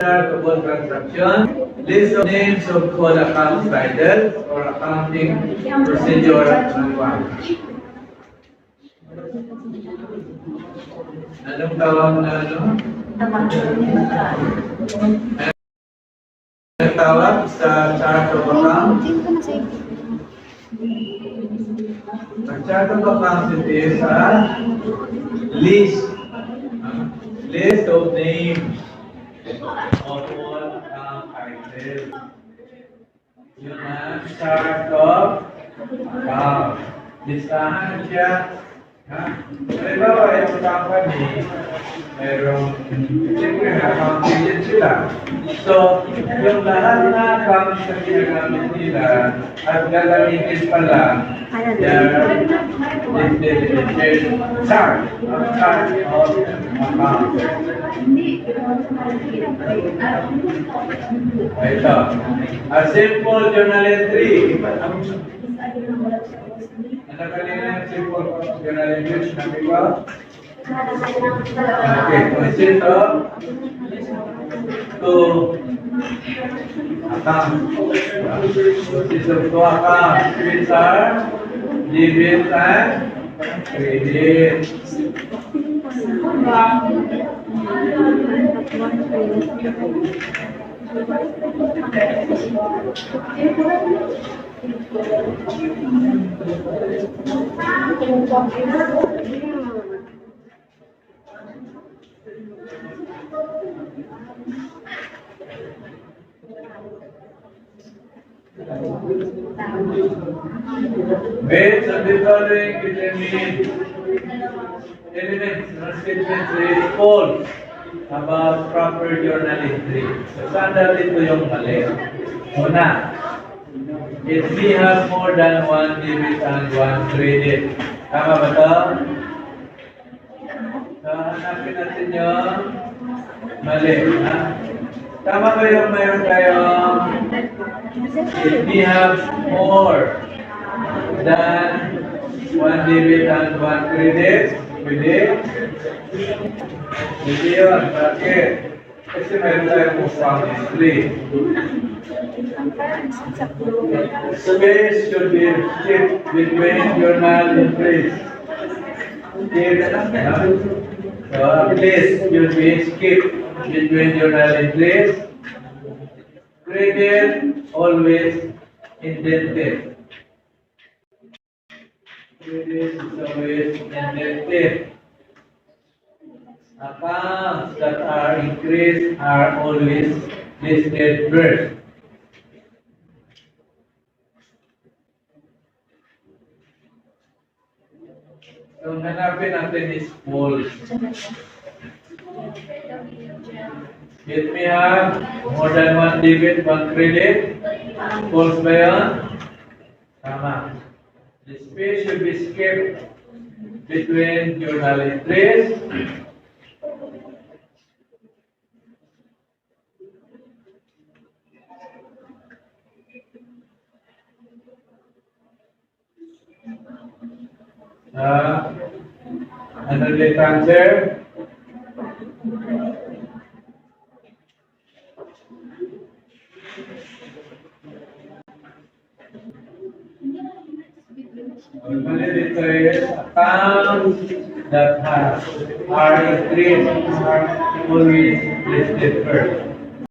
of all transaction, list of names of all account titles or accounting procedure manual. Anong tawag na ano? Anong tawag sa chart of account? Ang chart of account it is a list. List of names of all account items. Yun ang chart of account. Listahan siya. Halimbawa, yung company, mayroong siyempre na account agent sila. So, yung lahat na account na ginagamit nila at gagamitin pala, they're listed in the chart of account. Ito, a simple journal entry. Ano kanina yung simple journal entry? Sabi ko? Okay, consist of two accounts. Consist of two accounts, which are debit and credit. Based on the following elements or statements is false about proper journal entry. So, standard ito yung mali. Una, it may have more than one debit and one credit. Tama ba ito? So, hanapin natin yung mali. Ha? Tama ba yung mayroon tayong it may have more than one debit and one credit? Pwede? Pwede yun. Bakit? Kasi mayroon tayong mukhang entry. Space should be skipped between journal entries. So, at least should be skipped between journal entries. Credit always indented. Credit is always indented. Accounts that are increased are always listed first. So, hanapin natin is false. It may have more than one debit, one credit. False ba yun? Tama. The space should be skipped between journal entries. Ano ulit answer? Normally dito is accounts that are increased are always listed first.